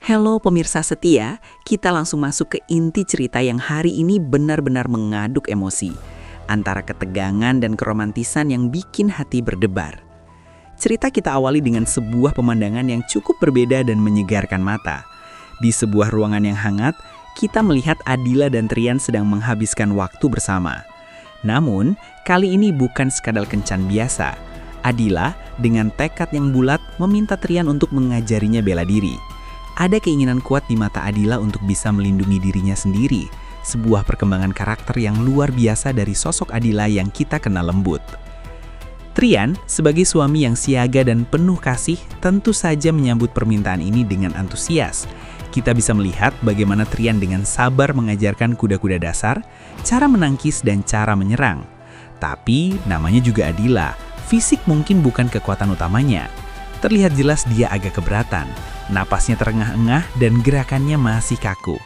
Halo pemirsa setia, kita langsung masuk ke inti cerita yang hari ini benar-benar mengaduk emosi. Antara ketegangan dan keromantisan yang bikin hati berdebar. Cerita kita awali dengan sebuah pemandangan yang cukup berbeda dan menyegarkan mata. Di sebuah ruangan yang hangat, kita melihat Adila dan Trian sedang menghabiskan waktu bersama. Namun, kali ini bukan sekadar kencan biasa. Adila dengan tekad yang bulat meminta Trian untuk mengajarinya bela diri. Ada keinginan kuat di mata Adila untuk bisa melindungi dirinya sendiri. Sebuah perkembangan karakter yang luar biasa dari sosok Adila yang kita kenal lembut. Trian, sebagai suami yang siaga dan penuh kasih, tentu saja menyambut permintaan ini dengan antusias. Kita bisa melihat bagaimana Trian dengan sabar mengajarkan kuda-kuda dasar, cara menangkis dan cara menyerang. Tapi, namanya juga Adila. Fisik mungkin bukan kekuatan utamanya. Terlihat jelas dia agak keberatan. Napasnya terengah-engah dan gerakannya masih kaku.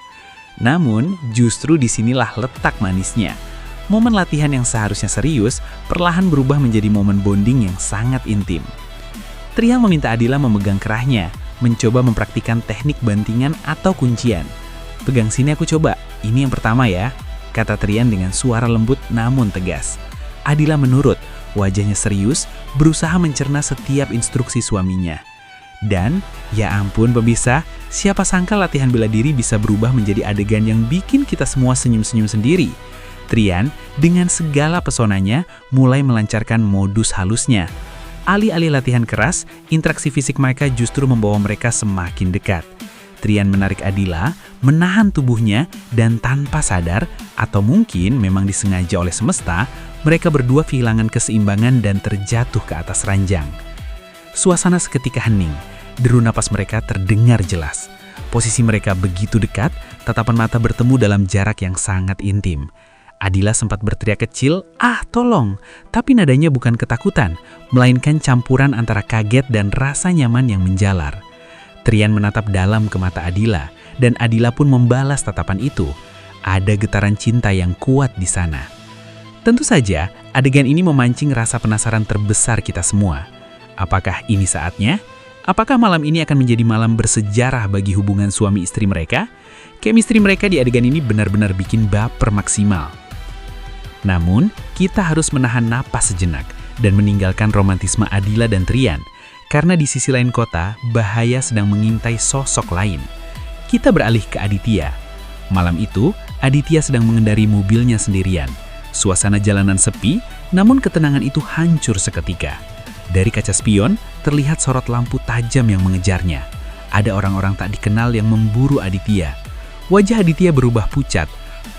Namun, justru disinilah letak manisnya. Momen latihan yang seharusnya serius, perlahan berubah menjadi momen bonding yang sangat intim. Trian meminta Adila memegang kerahnya, mencoba mempraktikkan teknik bantingan atau kuncian. "Pegang sini aku coba, ini yang pertama ya," kata Trian dengan suara lembut namun tegas. Adila menurut, wajahnya serius, berusaha mencerna setiap instruksi suaminya. Dan, ya ampun pemirsa, siapa sangka latihan bela diri bisa berubah menjadi adegan yang bikin kita semua senyum-senyum sendiri. Trian, dengan segala pesonanya, mulai melancarkan modus halusnya. Alih-alih latihan keras, interaksi fisik mereka justru membawa mereka semakin dekat. Trian menarik Adila, menahan tubuhnya, dan tanpa sadar, atau mungkin memang disengaja oleh semesta, mereka berdua kehilangan keseimbangan dan terjatuh ke atas ranjang. Suasana seketika hening, deru napas mereka terdengar jelas. Posisi mereka begitu dekat, tatapan mata bertemu dalam jarak yang sangat intim. Adila sempat berteriak kecil, "Ah, tolong!" Tapi nadanya bukan ketakutan, melainkan campuran antara kaget dan rasa nyaman yang menjalar. Trian menatap dalam ke mata Adila, dan Adila pun membalas tatapan itu. Ada getaran cinta yang kuat di sana. Tentu saja, adegan ini memancing rasa penasaran terbesar kita semua. Apakah ini saatnya? Apakah malam ini akan menjadi malam bersejarah bagi hubungan suami istri mereka? Chemistry mereka di adegan ini benar-benar bikin baper maksimal. Namun, kita harus menahan napas sejenak dan meninggalkan romantisme Adila dan Trian, karena di sisi lain kota, bahaya sedang mengintai sosok lain. Kita beralih ke Aditya. Malam itu, Aditya sedang mengendari mobilnya sendirian. Suasana jalanan sepi, namun ketenangan itu hancur seketika. Dari kaca spion, terlihat sorot lampu tajam yang mengejarnya. Ada orang-orang tak dikenal yang memburu Aditya. Wajah Aditya berubah pucat,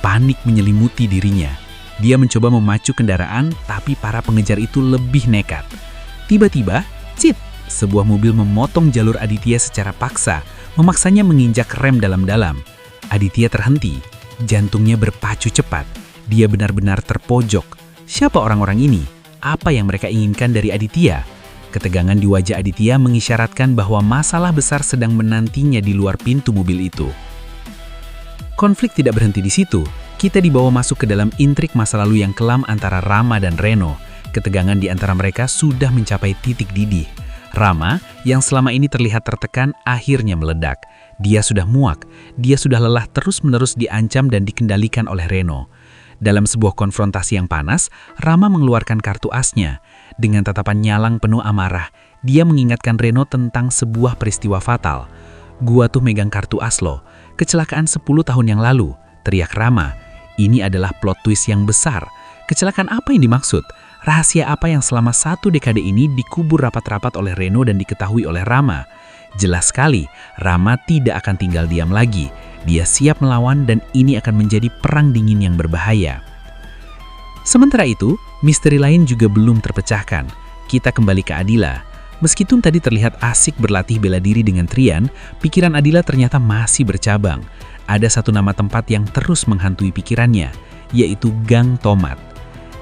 panik menyelimuti dirinya. Dia mencoba memacu kendaraan, tapi para pengejar itu lebih nekat. Tiba-tiba, cit! Sebuah mobil memotong jalur Aditya secara paksa, memaksanya menginjak rem dalam-dalam. Aditya terhenti, jantungnya berpacu cepat. Dia benar-benar terpojok. Siapa orang-orang ini? Apa yang mereka inginkan dari Aditya? Ketegangan di wajah Aditya mengisyaratkan bahwa masalah besar sedang menantinya di luar pintu mobil itu. Konflik tidak berhenti di situ. Kita dibawa masuk ke dalam intrik masa lalu yang kelam antara Rama dan Reno. Ketegangan di antara mereka sudah mencapai titik didih. Rama, yang selama ini terlihat tertekan, akhirnya meledak. Dia sudah muak. Dia sudah lelah terus-menerus diancam dan dikendalikan oleh Reno. Dalam sebuah konfrontasi yang panas, Rama mengeluarkan kartu asnya. Dengan tatapan nyalang penuh amarah, dia mengingatkan Reno tentang sebuah peristiwa fatal. "Gua tuh megang kartu as lo. Kecelakaan 10 tahun yang lalu," teriak Rama. Ini adalah plot twist yang besar. Kecelakaan apa yang dimaksud? Rahasia apa yang selama 1 dekade ini dikubur rapat-rapat oleh Reno dan diketahui oleh Rama? Jelas sekali, Rama tidak akan tinggal diam lagi. Dia siap melawan dan ini akan menjadi perang dingin yang berbahaya. Sementara itu, misteri lain juga belum terpecahkan. Kita kembali ke Adila. Meskipun tadi terlihat asik berlatih bela diri dengan Trian, pikiran Adila ternyata masih bercabang. Ada satu nama tempat yang terus menghantui pikirannya, yaitu Gang Tomat.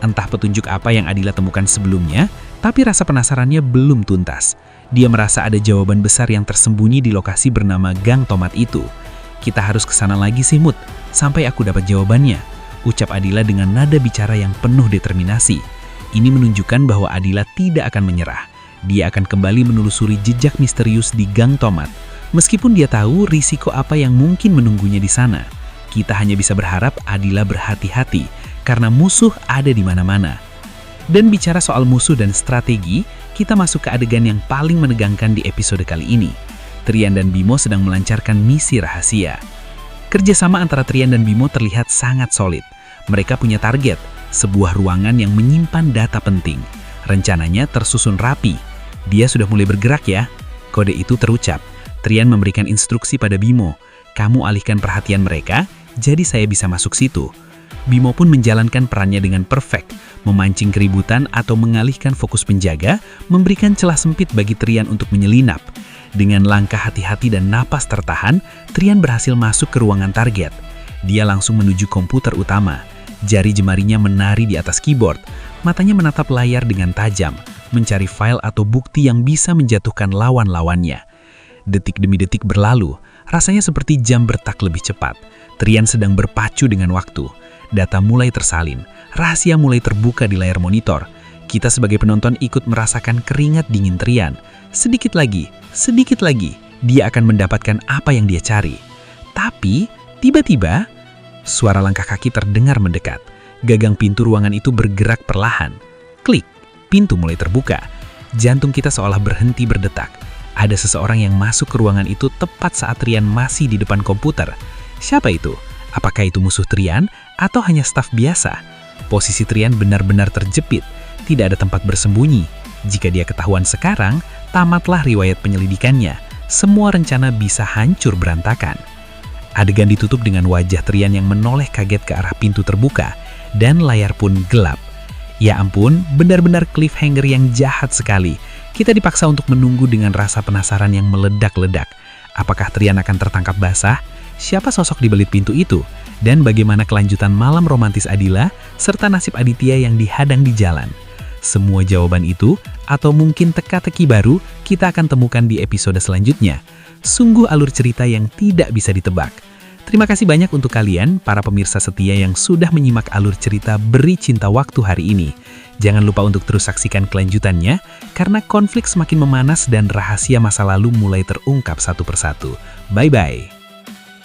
Entah petunjuk apa yang Adila temukan sebelumnya, tapi rasa penasarannya belum tuntas. Dia merasa ada jawaban besar yang tersembunyi di lokasi bernama Gang Tomat itu. "Kita harus ke sana lagi sih, Mut, sampai aku dapat jawabannya," ucap Adila dengan nada bicara yang penuh determinasi. Ini menunjukkan bahwa Adila tidak akan menyerah. Dia akan kembali menelusuri jejak misterius di Gang Tomat. Meskipun dia tahu risiko apa yang mungkin menunggunya di sana, kita hanya bisa berharap Adila berhati-hati karena musuh ada di mana-mana. Dan bicara soal musuh dan strategi, kita masuk ke adegan yang paling menegangkan di episode kali ini. Trian dan Bimo sedang melancarkan misi rahasia. Kerjasama antara Trian dan Bimo terlihat sangat solid. Mereka punya target, sebuah ruangan yang menyimpan data penting. Rencananya tersusun rapi. Dia sudah mulai bergerak ya. Kode itu terucap. Trian memberikan instruksi pada Bimo. Kamu alihkan perhatian mereka, jadi saya bisa masuk situ. Bimo pun menjalankan perannya dengan perfect, memancing keributan atau mengalihkan fokus penjaga, memberikan celah sempit bagi Trian untuk menyelinap. Dengan langkah hati-hati dan napas tertahan, Trian berhasil masuk ke ruangan target. Dia langsung menuju komputer utama. Jari jemarinya menari di atas keyboard, matanya menatap layar dengan tajam, mencari file atau bukti yang bisa menjatuhkan lawan-lawannya. Detik demi detik berlalu, rasanya seperti jam bertak lebih cepat. Trian sedang berpacu dengan waktu. Data mulai tersalin, rahasia mulai terbuka di layar monitor. Kita sebagai penonton ikut merasakan keringat dingin Trian. Sedikit lagi, dia akan mendapatkan apa yang dia cari. Tapi, tiba-tiba, suara langkah kaki terdengar mendekat. Gagang pintu ruangan itu bergerak perlahan. Klik, pintu mulai terbuka. Jantung kita seolah berhenti berdetak. Ada seseorang yang masuk ke ruangan itu tepat saat Trian masih di depan komputer. Siapa itu? Apakah itu musuh Trian atau hanya staf biasa? Posisi Trian benar-benar terjepit. Tidak ada tempat bersembunyi. Jika dia ketahuan sekarang, tamatlah riwayat penyelidikannya. Semua rencana bisa hancur berantakan. Adegan ditutup dengan wajah Trian yang menoleh kaget ke arah pintu terbuka, dan layar pun gelap. Ya ampun, benar-benar cliffhanger yang jahat sekali. Kita dipaksa untuk menunggu dengan rasa penasaran yang meledak-ledak. Apakah Trian akan tertangkap basah? Siapa sosok di balik pintu itu? Dan bagaimana kelanjutan malam romantis Adila, serta nasib Aditya yang dihadang di jalan? Semua jawaban itu, atau mungkin teka-teki baru, kita akan temukan di episode selanjutnya. Sungguh alur cerita yang tidak bisa ditebak. Terima kasih banyak untuk kalian, para pemirsa setia yang sudah menyimak alur cerita Beri Cinta Waktu hari ini. Jangan lupa untuk terus saksikan kelanjutannya, karena konflik semakin memanas dan rahasia masa lalu mulai terungkap satu persatu. Bye-bye.